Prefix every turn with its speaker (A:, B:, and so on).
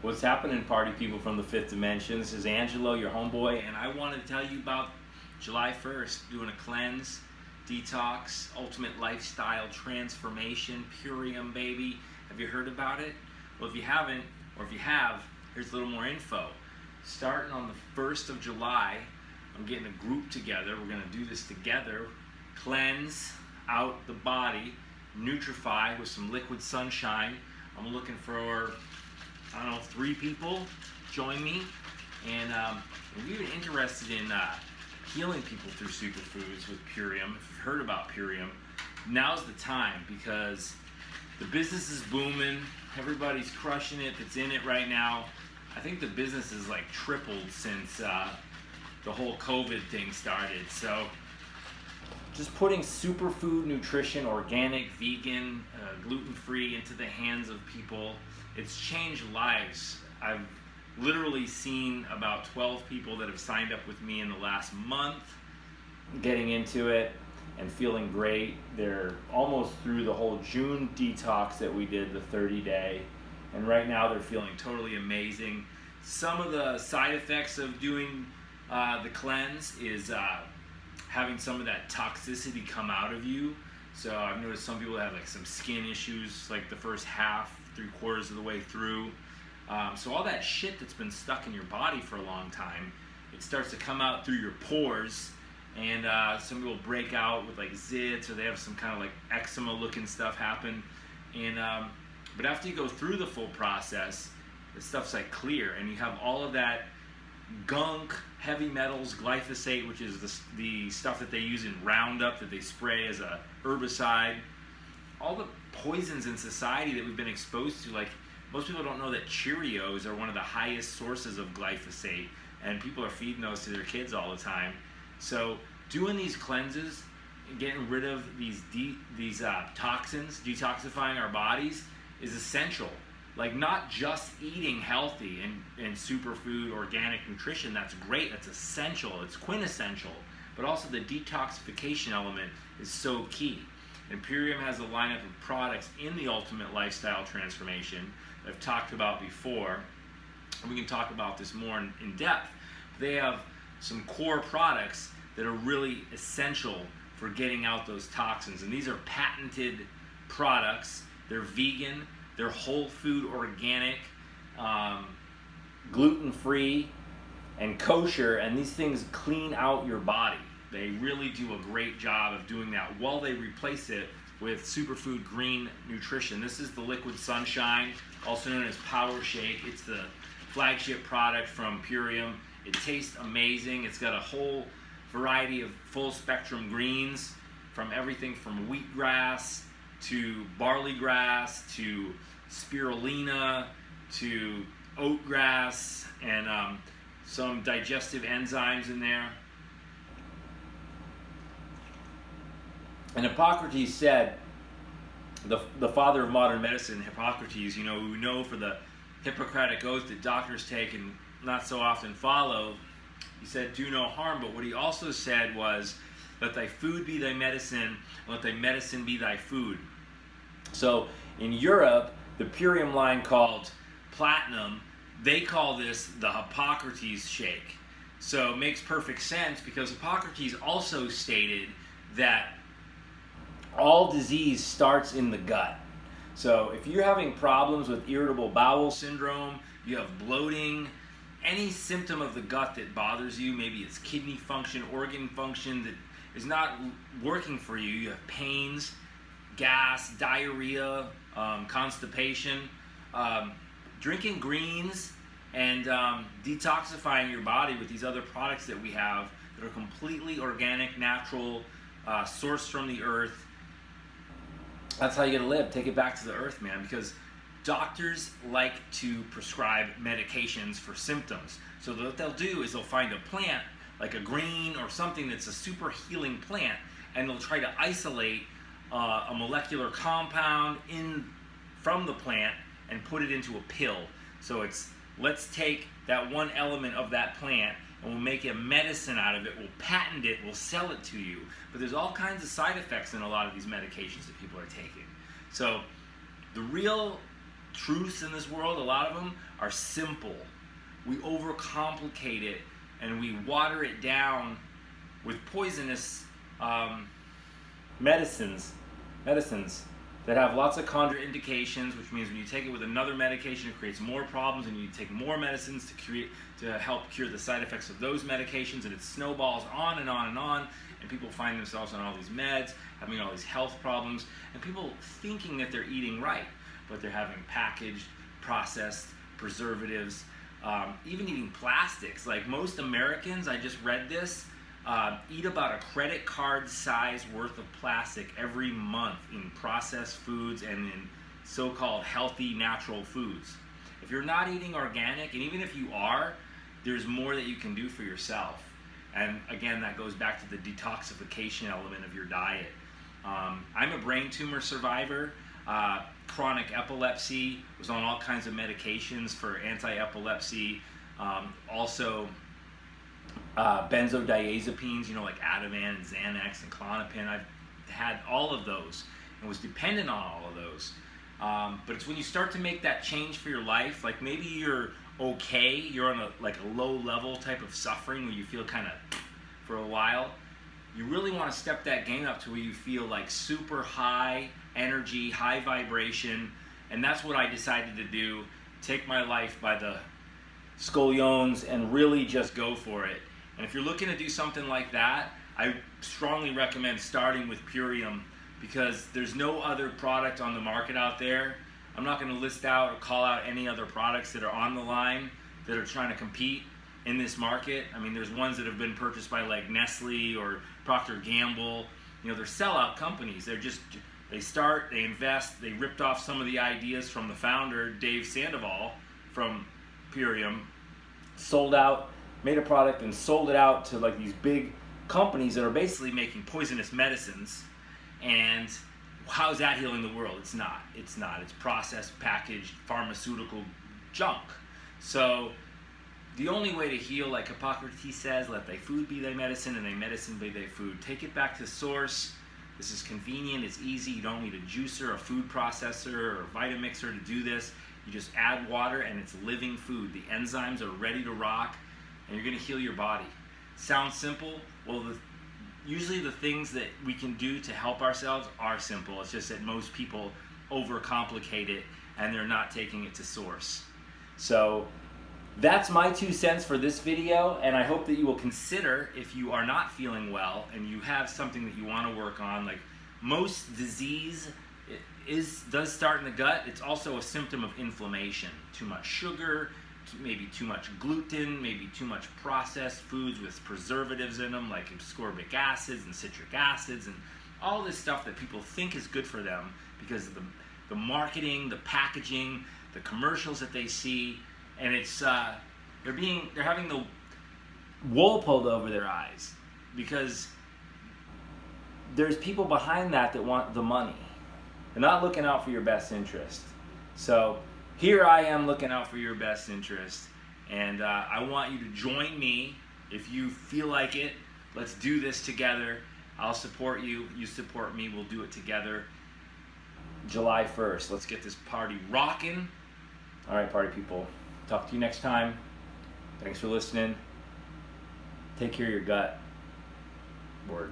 A: What's happening, party people from the fifth dimension? This is Angelo, your homeboy, and I wanted to tell you about July 1st, doing a cleanse, detox, ultimate lifestyle transformation, Purium, baby. Have you heard about it? Well, if you haven't, or if you have, here's a little more info. Starting on the 1st of July, I'm getting a group together. We're gonna do this together. Cleanse out the body, nutrify with some liquid sunshine. I'm looking for, 3 people join me, and we're interested in healing people through superfoods with Purium. If you've heard about Purium, now's the time, because the business is booming. Everybody's crushing it that's in it right now. I think the business has like tripled since the whole COVID thing started. So just putting superfood nutrition, organic, vegan, gluten-free into the hands of people, it's changed lives. I've literally seen about 12 people that have signed up with me in the last month getting into it and feeling great. They're almost through the whole June detox that we did, the 30-day, and right now they're feeling totally amazing. Some of the side effects of doing the cleanse is having some of that toxicity come out of you. So I've noticed some people have like some skin issues like the first half, 3/4 of the way through. So all that shit that's been stuck in your body for a long time, it starts to come out through your pores, and some people break out with like zits, or they have some kind of like eczema looking stuff happen. And but after you go through the full process, the stuff's like clear, and you have all of that gunk, heavy metals, glyphosate, which is the stuff that they use in Roundup that they spray as a herbicide. All the poisons in society that we've been exposed to, like most people don't know that Cheerios are one of the highest sources of glyphosate, and people are feeding those to their kids all the time. So doing these cleanses and getting rid of these toxins, detoxifying our bodies, is essential. Like, not just eating healthy and superfood, organic nutrition, that's great, that's essential, it's quintessential, but also the detoxification element is so key. And Purium has a lineup of products in the ultimate lifestyle transformation that I've talked about before, and we can talk about this more in depth. They have some core products that are really essential for getting out those toxins, and these are patented products. They're vegan, they're whole food, organic, gluten-free, and kosher, and these things clean out your body. They really do a great job of doing that while they replace it with superfood green nutrition. This is the Liquid Sunshine, also known as Power Shake. It's the flagship product from Purium. It tastes amazing. It's got a whole variety of full spectrum greens, from everything from wheatgrass to barley grass to spirulina to oatgrass, and some digestive enzymes in there. And Hippocrates said, the father of modern medicine, Hippocrates, we know for the Hippocratic oath that doctors take and not so often follow, he said, do no harm. But what he also said was, let thy food be thy medicine, let thy medicine be thy food. So in Europe, the Purium line called Platinum, they call this the Hippocrates shake. So it makes perfect sense, because Hippocrates also stated that all disease starts in the gut. So if you're having problems with irritable bowel syndrome, you have bloating, any symptom of the gut that bothers you, maybe it's kidney function, organ function that is not working for you, you have pains, gas, diarrhea, constipation, drinking greens and detoxifying your body with these other products that we have that are completely organic, natural, sourced from the earth. That's how you gotta live. Take it back to the earth, man, because doctors like to prescribe medications for symptoms. So what they'll do is they'll find a plant, like a green or something that's a super healing plant, and they'll try to isolate a molecular compound from the plant and put it into a pill. So it's, let's take that one element of that plant and we'll make a medicine out of it, we'll patent it, we'll sell it to you. But there's all kinds of side effects in a lot of these medications that people are taking. So the real truths in this world, a lot of them are simple. We overcomplicate it and we water it down with poisonous medicines that have lots of contraindications, which means when you take it with another medication, it creates more problems, and you take more medicines to help cure the side effects of those medications, and it snowballs on and on and on, and people find themselves on all these meds, having all these health problems, and people thinking that they're eating right, but they're having packaged, processed preservatives, even eating plastics. Like most Americans, I just read this, eat about a credit card size worth of plastic every month in processed foods and in so-called healthy natural foods. If you're not eating organic, and even if you are, there's more that you can do for yourself. And again, that goes back to the detoxification element of your diet. I'm a brain tumor survivor, chronic epilepsy, was on all kinds of medications for anti-epilepsy, also benzodiazepines, like Ativan and Xanax and Klonopin. I've had all of those and was dependent on all of those. But it's when you start to make that change for your life, like maybe you're okay, you're on a low level type of suffering where you feel kind of for a while, you really want to step that game up to where you feel like super high energy, high vibration, and that's what I decided to do, take my life by the scoliones and really just go for it. And if you're looking to do something like that, I strongly recommend starting with Purium, because there's no other product on the market out there. I'm not going to list out or call out any other products that are on the line that are trying to compete in this market. I mean, there's ones that have been purchased by like Nestle or Procter & Gamble. They're sellout companies. They start, they invest, they ripped off some of the ideas from the founder, Dave Sandoval, from Purium, sold out, made a product and sold it out to like these big companies that are basically making poisonous medicines. And how's that healing the world? It's not. It's processed, packaged, pharmaceutical junk. So the only way to heal, like Hippocrates says, let thy food be thy medicine and thy medicine be thy food. Take it back to source. This is convenient, it's easy. You don't need a juicer, a food processor, or a Vitamixer to do this. You just add water and it's living food. The enzymes are ready to rock and you're gonna heal your body. Sounds simple? Well, usually the things that we can do to help ourselves are simple. It's just that most people overcomplicate it and they're not taking it to source. So that's my 2 cents for this video, and I hope that you will consider, if you are not feeling well and you have something that you want to work on, like most disease does start in the gut. It's also a symptom of inflammation. Too much sugar, maybe too much gluten, maybe too much processed foods with preservatives in them, like ascorbic acids and citric acids, and all this stuff that people think is good for them because of the marketing, the packaging, the commercials that they see, and it's they're having the wool pulled over their eyes because there's people behind that want the money. They're not looking out for your best interest. So here I am looking out for your best interest, and I want you to join me if you feel like it. Let's do this together. I'll support you. You support me. We'll do it together. July 1st. Let's get this party rocking. All right, party people. Talk to you next time. Thanks for listening. Take care of your gut. Word.